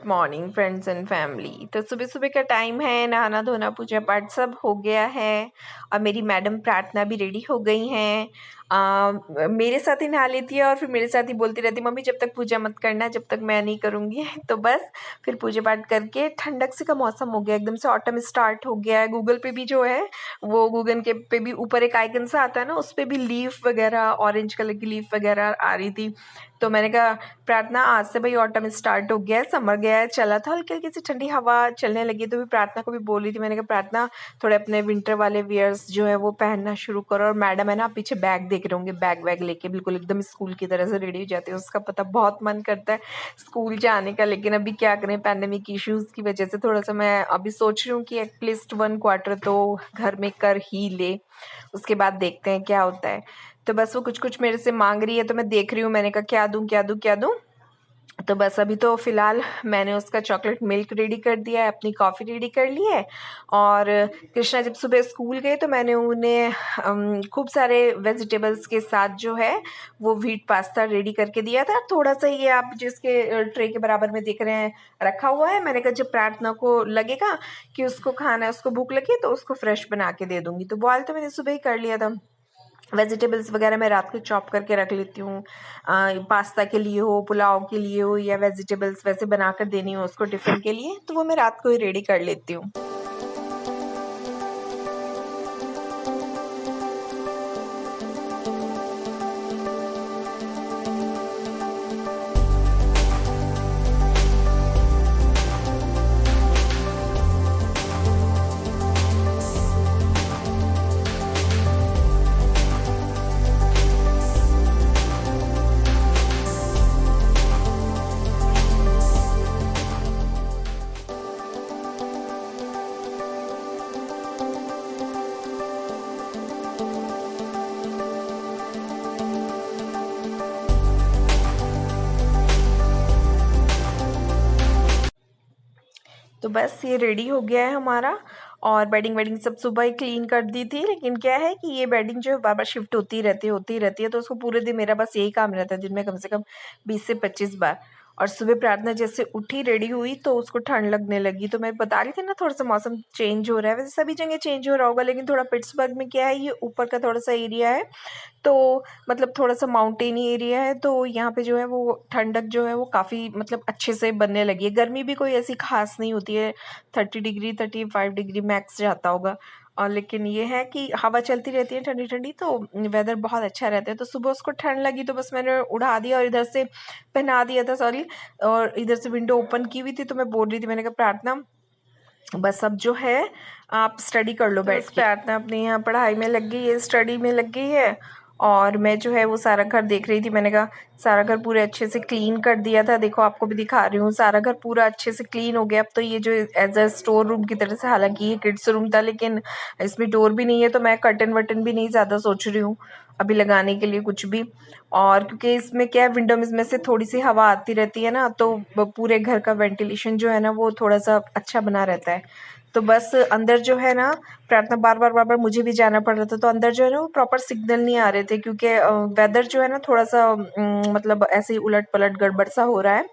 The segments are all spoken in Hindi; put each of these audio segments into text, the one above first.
Morning friends and family. तो सुबह सुबह का टाइम है, नहाना धोना पूजा पाठ सब हो गया है और मेरी मैडम प्रार्थना भी रेडी हो गई हैं। मेरे साथ ही नहा लेती है और फिर मेरे साथ ही बोलती रहती है, मम्मी जब तक पूजा मत करना, जब तक मैं नहीं करूँगी। तो बस फिर पूजा पाठ करके ठंडक से का मौसम हो गया, एकदम से ऑटम स्टार्ट हो गया है। गूगल पे भी जो है वो गूगल के पे भी ऊपर एक आइकन सा आता है ना, उस पे भी लीफ वगैरह ऑरेंज कलर की लीफ वगैरह आ रही थी। तो मैंने कहा प्रार्थना आज से भाई ऑटम स्टार्ट हो गया है, समर गया है, चला था, हल्की हल्की सी ठंडी हवा चलने लगी। तो भी प्रार्थना को भी बोल रही थी, मैंने कहा प्रार्थना थोड़े अपने विंटर वाले वियर्स जो है वो पहनना शुरू करो। और मैडम है ना पीछे बैग देख रहे होंगे, बैग वैग लेके बिल्कुल एकदम स्कूल की तरह से रेडी हो जाती है। उसका पता बहुत मन करता है स्कूल जाने का, लेकिन अभी क्या करें, पैंडेमिक इश्यूज की वजह से थोड़ा सा मैं अभी सोच रही हूँ कि एटलीस्ट 1 क्वार्टर तो घर में कर ही ले, उसके बाद देखते हैं क्या होता है। तो बस वो कुछ कुछ मेरे से मांग रही है, तो मैं देख रही हूँ, मैंने कहा क्या दूँ क्या दूँ क्या दूँ। तो बस अभी तो फ़िलहाल मैंने उसका चॉकलेट मिल्क रेडी कर दिया है, अपनी कॉफ़ी रेडी कर ली है। और कृष्णा जब सुबह स्कूल गए तो मैंने उन्हें खूब सारे वेजिटेबल्स के साथ जो है वो व्हीट पास्ता रेडी करके दिया था। थोड़ा सा ये आप जिसके ट्रे के बराबर में देख रहे हैं रखा हुआ है। मैंने कहा जब प्रार्थना को लगेगा कि उसको खाना है, उसको भूख लगी तो उसको फ्रेश बना के दे दूँगी। तो बॉयल तो मैंने सुबह ही कर लिया था। वेजिटेबल्स वगैरह मैं रात को चॉप करके रख लेती हूँ, पास्ता के लिए हो, पुलाव के लिए हो, या वेजिटेबल्स वैसे बनाकर देनी हो उसको टिफ़िन के लिए, तो वो मैं रात को ही रेडी कर लेती हूँ। तो बस ये रेडी हो गया है हमारा। और बेडिंग वेडिंग सब सुबह ही क्लीन कर दी थी, लेकिन क्या है कि ये बेडिंग जो है बार बार शिफ्ट होती रहती है, तो उसको पूरे दिन मेरा बस यही काम रहता है, दिन में कम से कम 20 से 25 बार। और सुबह प्रार्थना जैसे उठी रेडी हुई तो उसको ठंड लगने लगी। तो मैं बता रही थी ना थोड़ा सा मौसम चेंज हो रहा है, वैसे सभी जगह चेंज हो रहा होगा, लेकिन थोड़ा पिट्सबर्ग में क्या है, ये ऊपर का थोड़ा सा एरिया है, तो मतलब थोड़ा सा माउंटेनी एरिया है, तो यहाँ पे जो है वो ठंडक जो है वो काफ़ी मतलब अच्छे से बनने लगी है। गर्मी भी कोई ऐसी खास नहीं होती है, 30 डिग्री 35 डिग्री मैक्स जाता होगा। और लेकिन ये है कि हवा चलती रहती है ठंडी ठंडी, तो वेदर बहुत अच्छा रहता है। तो सुबह उसको ठंड लगी तो बस मैंने उड़ा दिया और इधर से पहना दिया था, सॉरी, और इधर से विंडो ओपन की हुई थी। तो मैं बोल रही थी, मैंने कहा प्रार्थना बस अब जो है आप स्टडी कर लो बैठ के। प्रार्थना अपनी यहाँ पढ़ाई में लग गई है, स्टडी में लग गई है, और मैं जो है वो सारा घर देख रही थी। मैंने कहा सारा घर पूरे अच्छे से क्लीन कर दिया था, देखो आपको भी दिखा रही हूँ, सारा घर पूरा अच्छे से क्लीन हो गया। अब तो ये जो एज अ स्टोर रूम की तरह से, हालांकि ये किड्स रूम था लेकिन इसमें डोर भी नहीं है, तो मैं कर्टन वर्टन भी नहीं ज़्यादा सोच रही हूँ अभी लगाने के लिए कुछ भी। और क्योंकि इसमें क्या है, विंडो में से थोड़ी सी हवा आती रहती है ना, तो पूरे घर का वेंटिलेशन जो है ना वो थोड़ा सा अच्छा बना रहता है। तो बस अंदर जो है ना, प्रार्थना बार बार मुझे भी जाना पड़ रहा था, तो अंदर जो है ना वो प्रॉपर सिग्नल नहीं आ रहे थे, क्योंकि वेदर जो है ना थोड़ा सा मतलब ऐसे ही उलट पलट गड़बड़ सा हो रहा है।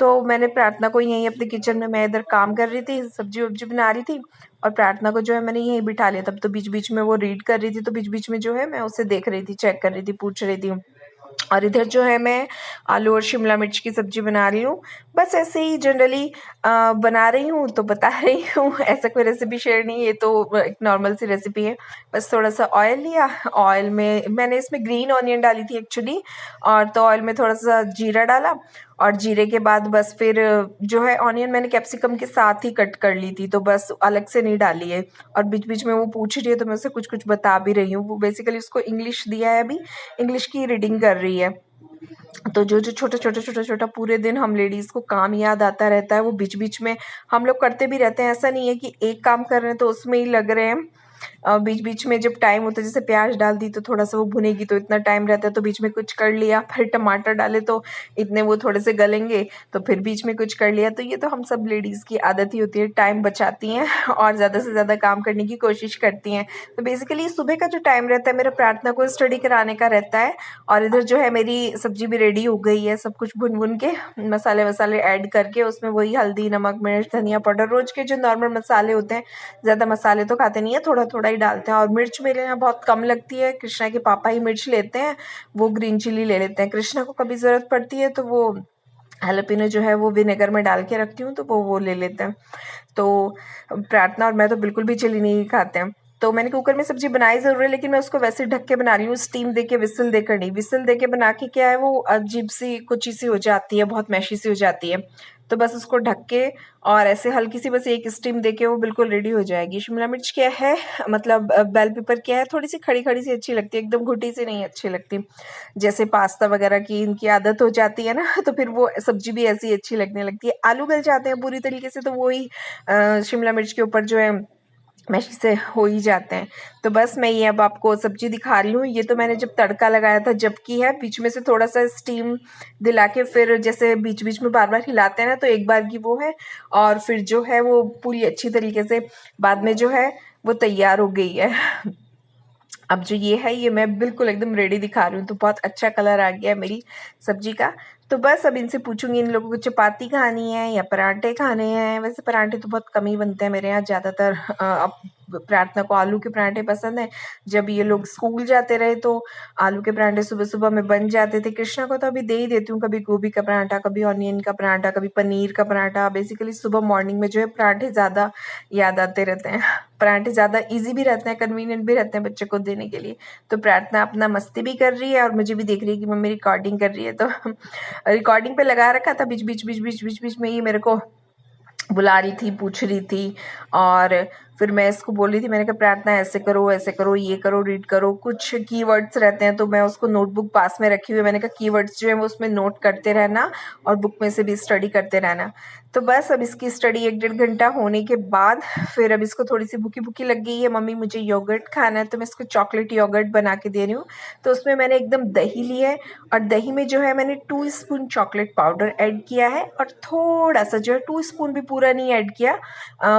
तो मैंने प्रार्थना को यहीं अपने किचन में, मैं इधर काम कर रही थी, सब्जी वब्जी बना रही थी, और प्रार्थना को जो है मैंने यहीं बिठा लिया। तब तो बीच बीच में वो रीड कर रही थी, तो बीच बीच में जो है मैं उसे देख रही थी, चेक कर रही थी, पूछ रही थी। और इधर जो है मैं आलू और शिमला मिर्च की सब्जी बना रही हूँ। बस ऐसे ही जनरली बना रही हूँ तो बता रही हूँ, ऐसा कोई रेसिपी शेयर नहीं, ये तो एक नॉर्मल सी रेसिपी है। बस थोड़ा सा ऑयल लिया, ऑयल में मैंने इसमें ग्रीन ऑनियन डाली थी एक्चुअली, और तो ऑयल में थोड़ा सा जीरा डाला, और जीरे के बाद बस फिर जो है ऑनियन मैंने कैप्सिकम के साथ ही कट कर ली थी, तो बस अलग से नहीं डाली है। और बीच बीच में वो पूछ रही है तो मैं उसे कुछ कुछ बता भी रही हूँ। वो बेसिकली उसको इंग्लिश दिया है, अभी इंग्लिश की रीडिंग कर रही है। तो जो जो छोटा पूरे दिन हम लेडीज़ को काम याद आता रहता है, वो बीच बीच में हम लोग करते भी रहते हैं। ऐसा नहीं है कि एक काम कर रहे हैं तो उसमें ही लग रहे हैं, बीच बीच में जब टाइम होता है, जैसे प्याज डाल दी तो थोड़ा सा वो भुनेगी तो इतना टाइम रहता है, तो बीच में कुछ कर लिया। फिर टमाटर डाले तो इतने वो थोड़े से गलेंगे, तो फिर बीच में कुछ कर लिया। तो ये तो हम सब लेडीज़ की आदत ही होती है, टाइम बचाती हैं और ज़्यादा से ज़्यादा काम करने की कोशिश करती हैं। तो बेसिकली सुबह का जो टाइम रहता है मेरा प्रार्थना को स्टडी कराने का रहता है। और इधर जो है मेरी सब्जी भी रेडी हो गई है, सब कुछ भुन भुन के मसाले वसाले ऐड करके, उसमें वही हल्दी, नमक, मिर्च, धनिया पाउडर, रोज के जो नॉर्मल मसाले होते हैं। ज़्यादा मसाले तो खाते नहीं है, थोड़ा थोड़ा ही डालते हैं। और मिर्च मेरे यहाँ बहुत कम लगती है, कृष्णा के पापा ही मिर्च लेते हैं, वो ग्रीन चिली ले लेते हैं। कृष्णा को कभी ज़रूरत पड़ती है तो वो हैलोपिनो जो है वो विनेगर में डाल के रखती हूँ, तो वो ले लेते हैं। तो प्रार्थना और मैं तो बिल्कुल भी चिली नहीं खाते हैं। तो मैंने कुकर में सब्जी बनाई ज़रूर है, लेकिन मैं उसको वैसे ढक के बना रही हूँ, स्टीम दे के, विसल देकर नहीं। विसल दे के बना के क्या है, वो अजीब सी कुची सी हो जाती है, बहुत मैशी सी हो जाती है। तो बस उसको ढक के और ऐसे हल्की सी बस एक स्टीम दे के वो बिल्कुल रेडी हो जाएगी। शिमला मिर्च क्या है, मतलब बेल पेपर क्या है, थोड़ी सी खड़ी खड़ी सी अच्छी लगती है, एकदम घुटी सी नहीं अच्छी लगती। जैसे पास्ता वगैरह की इनकी आदत हो जाती है ना, तो फिर वो सब्जी भी ऐसी अच्छी लगने लगती है। आलू गल जाते हैं पूरी तरीके से, तो वो ही शिमला मिर्च के ऊपर जो है मैशी से हो ही जाते हैं। तो बस मैं ये अब आपको सब्जी दिखा रही हूँ। ये तो मैंने जब तड़का लगाया था जब की है, बीच में से थोड़ा सा स्टीम दिला के, फिर जैसे बीच बीच में बार बार हिलाते हैं ना, तो एक बार की वो है। और फिर जो है वो पूरी अच्छी तरीके से बाद में जो है वो तैयार हो गई है। अब जो ये है, ये मैं बिल्कुल एकदम रेडी दिखा रही हूँ। तो बहुत अच्छा कलर आ गया है मेरी सब्जी का। तो बस अब इनसे पूछूंगी इन लोगों को चपाती खानी है या पराठे खाने हैं। वैसे पराठे तो बहुत कम ही बनते हैं मेरे यहाँ, ज़्यादातर अब प्रार्थना को आलू के पराठे पसंद है। जब ये लोग स्कूल जाते रहे तो आलू के पराठे सुबह सुबह में बन जाते थे। कृष्णा को तो अभी दे ही देती हूँ, कभी गोभी का पराठा, कभी ऑनियन का पराठा, कभी पनीर का पराठा। बेसिकली सुबह मॉर्निंग में जो है पराठे ज़्यादा याद आते रहते हैं। पराठे ज़्यादा ईजी भी रहते हैं, कन्वीनियंट भी रहते हैं बच्चे को देने के लिए। तो प्रार्थना अपना मस्ती भी कर रही है और मुझे भी देख रही है कि मम्मी रिकॉर्डिंग कर रही है। तो रिकॉर्डिंग पे लगा रखा था, बीच बीच बीच बीच बीच बीच में ये मेरे को बुला रही थी, पूछ रही थी। और फिर मैं इसको बोल रही थी, मैंने कहा प्रार्थना ऐसे करो, ये करो, रीड करो। कुछ कीवर्ड्स रहते हैं तो मैं उसको नोटबुक पास में रखी हुई है। मैंने कहा कीवर्ड्स जो है वो उसमें नोट करते रहना और बुक में से भी स्टडी करते रहना। तो बस अब इसकी स्टडी 1-1.5 घंटा होने के बाद फिर अब इसको थोड़ी सी भूखी भूखी लग गई है। मम्मी मुझे योगर्ट खाना है, तो मैं इसको चॉकलेट योगर्ट बना के दे रही हूँ। तो उसमें मैंने एकदम दही ली है और दही में जो है मैंने 2 स्पून चॉकलेट पाउडर ऐड किया है और थोड़ा सा जो है 2 स्पून भी पूरा नहीं ऐड किया,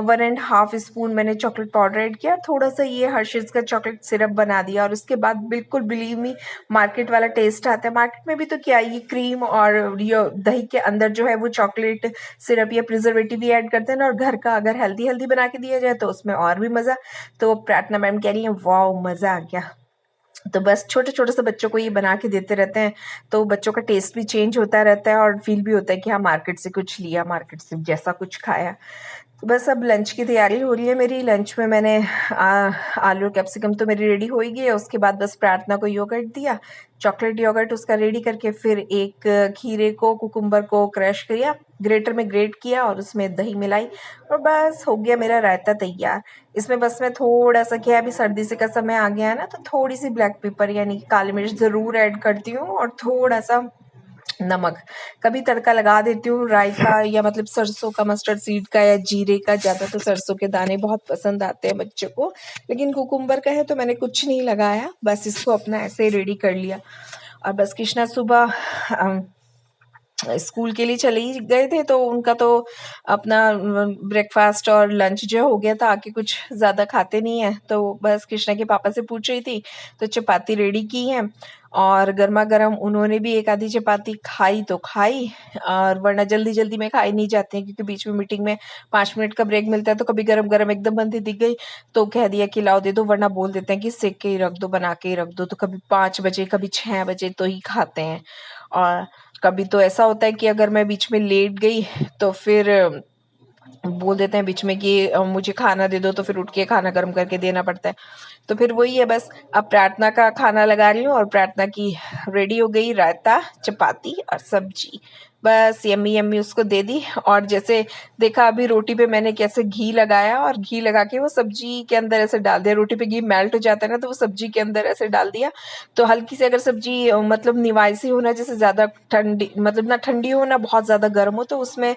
1.5 स्पून मैंने चॉकलेट पाउडर ऐड किया। थोड़ा सा ये हर्शीज़ का चॉकलेट सिरप बना दिया और उसके बाद बिल्कुल बिलीव मी मार्केट वाला टेस्ट आता है। मार्केट में भी तो क्या, ये क्रीम और ये दही के अंदर जो है वो चॉकलेट सिरप या प्रिजर्वेटिव भी ऐड करते हैं ना, और घर का अगर हेल्दी हेल्दी बना के दिया जाए तो उसमें और भी मज़ा। तो प्रार्थना मैम कह रही है वाओ मज़ा आ गया। तो बस छोटे छोटे से बच्चों को ये बना के देते रहते हैं, तो बच्चों का टेस्ट भी चेंज होता रहता है और फील भी होता है कि हाँ मार्केट से कुछ लिया, मार्केट से जैसा कुछ खाया। तो बस अब लंच की तैयारी हो रही है मेरी। लंच में मैंने आलू कैप्सिकम तो मेरी रेडी हो ही गई है। उसके बाद बस प्रार्थना को योगर्ट दिया, चॉकलेट योगर्ट उसका रेडी करके, फिर एक खीरे को, कुकुम्बर को क्रश किया, ग्रेटर में ग्रेट किया और उसमें दही मिलाई और बस हो गया मेरा रायता तैयार। इसमें बस मैं थोड़ा सा, क्या अभी सर्दी से का समय आ गया है ना, तो थोड़ी सी ब्लैक पेपर यानी कि काली मिर्च ज़रूर ऐड करती हूँ और थोड़ा सा नमक। कभी तड़का लगा देती हूँ राई का या मतलब सरसों का, मस्टर्ड सीड का या जीरे का। ज़्यादा तो सरसों के दाने बहुत पसंद आते हैं बच्चों को, लेकिन कुकुम्बर का है तो मैंने कुछ नहीं लगाया, बस इसको अपना ऐसे ही रेडी कर लिया। और बस कृष्णा सुबह स्कूल के लिए चले ही गए थे, तो उनका तो अपना ब्रेकफास्ट और लंच जो हो गया था। आके कुछ ज़्यादा खाते नहीं है, तो बस कृष्णा के पापा से पूछ रही थी, तो चपाती रेडी की हैं और गर्मा गर्म उन्होंने भी एक आधी चपाती खाई तो खाई, और वरना जल्दी जल्दी में खाई नहीं जाती है क्योंकि बीच में मीटिंग में 5 मिनट का ब्रेक मिलता है। तो कभी गरम गरम एकदम बनती दिख गई तो कह दिया कि लाओ दे दो, वरना बोल देते हैं कि सेक के ही रख दो, बना के ही रख दो। तो कभी 5 बजे, कभी 6 बजे तो ही खाते हैं। और कभी तो ऐसा होता है कि अगर मैं बीच में लेट गई तो फिर बोल देते हैं बीच में कि मुझे खाना दे दो, तो फिर उठ के खाना गर्म करके देना पड़ता है। तो फिर वही है, बस अब प्रार्थना का खाना लगा रही हूँ और प्रार्थना की रेडी हो गई रायता, चपाती और सब्जी। बस यम्मी यम्मी उसको दे दी। और जैसे देखा अभी रोटी पे मैंने कैसे घी लगाया और घी लगा के वो सब्जी के अंदर ऐसे डाल दिया। रोटी पे घी मेल्ट हो जाता है ना, तो वो सब्जी के अंदर ऐसे डाल दिया। तो हल्की सी अगर सब्जी मतलब निवाइसी हो ना, जैसे ज़्यादा ठंडी, मतलब ना ठंडी हो ना बहुत ज़्यादा गर्म हो, तो उसमें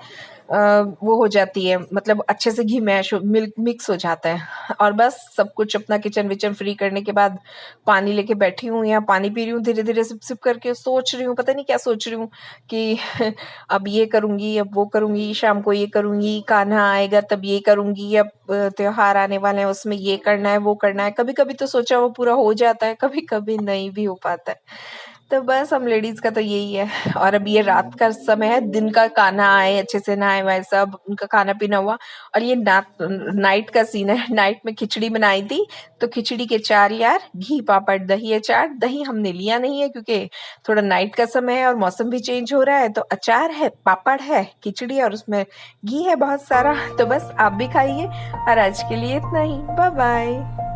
वो हो जाती है, मतलब अच्छे से घी मिल्क मिक्स हो जाता है। और बस सब कुछ अपना किचन विचन फ्री करने के बाद पानी लेके बैठी हूँ, या पानी पी रही हूँ धीरे धीरे सिप सिप करके। सोच रही हूँ, पता नहीं क्या सोच रही हूँ कि अब ये करूंगी, अब वो करूंगी, शाम को ये करूंगी, कान्हा आएगा तब ये करूंगी, अब त्योहार आने वाले हैं उसमें ये करना है वो करना है। कभी कभी तो सोचा वो पूरा हो जाता है, कभी कभी नहीं भी हो पाता है। तो बस हम लेडीज का तो यही है। और अब ये रात का समय है, दिन का खाना आए, अच्छे से नहाए वाए, सब उनका खाना पीना हुआ। और ये नाइट का सीन है। नाइट में खिचड़ी बनाई थी, तो खिचड़ी के 4 यार, घी पापड़ दही अचार। दही हमने लिया नहीं है क्योंकि थोड़ा नाइट का समय है और मौसम भी चेंज हो रहा है। तो अचार है, पापड़ है, खिचड़ी, और उसमें घी है बहुत सारा। तो बस आप भी खाइए। और आज के लिए इतना ही। Bye bye.